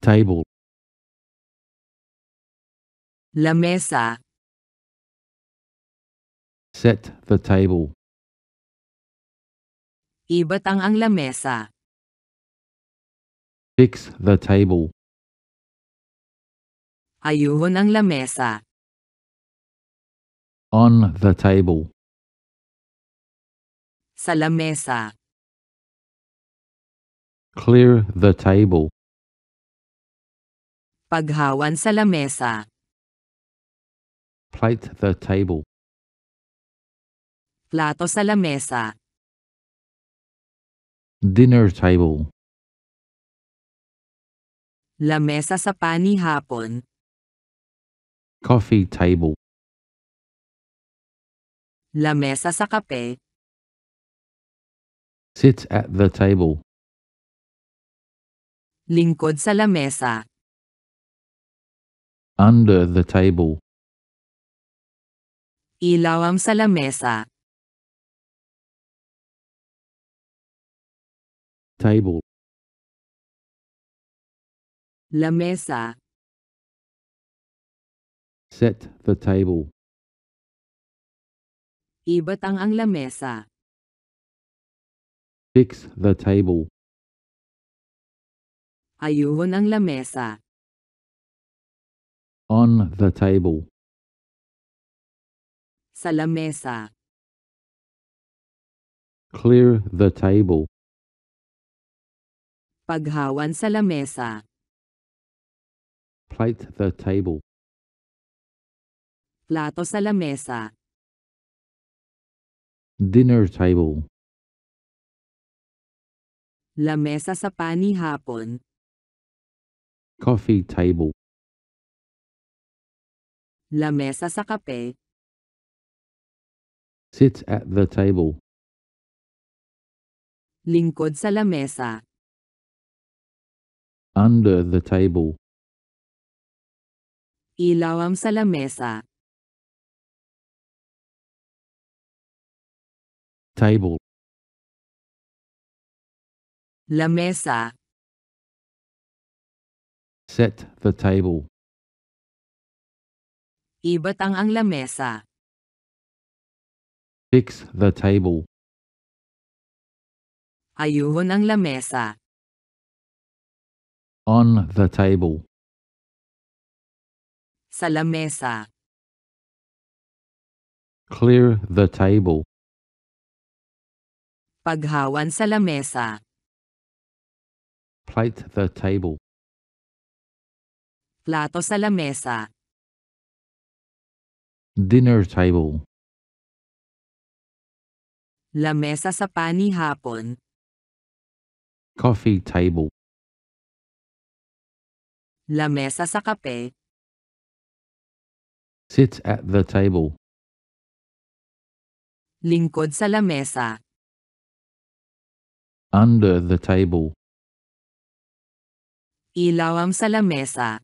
Table. Lamesa. Set the table. Ibatang ang lamesa. Fix the table. Ayuhon ang lamesa. On the table. Sa lamesa. Clear the table. Paghawan sa lamesa. Plate the table. Plato sa lamesa. Dinner table. Lamesa sa panihapon. Coffee table. Lamesa sa kape. Sit at the table. Lingkod sa lamesa. Under the table. Ilawam sa lamesa. Table. Lamesa. Set the table. Ibatang ang lamesa. Fix the table. Ayuhon ang lamesa. On the table. Sa lamesa. Clear the table. Paghawan sa lamesa. Plate the table. Plato sa lamesa. Dinner table. Lamesa sa panihapon. Coffee table. Lamesa sa kape. Sit at the table. Lingkod sa lamesa. Under the table. Ilawam sa lamesa. Table. Lamesa. Set the table. Ibatang ang lamesa. Fix the table. Ayuhon ang lamesa. On the table. Sa lamesa. Clear the table. Paghawan sa lamesa. Plate the table. Plato sa lamesa. Dinner table. Lamesa sa panihapon. Coffee table. Lamesa sa kape. Sit at the table. Lingkod sa lamesa. Under the table. Ilawam sa lamesa.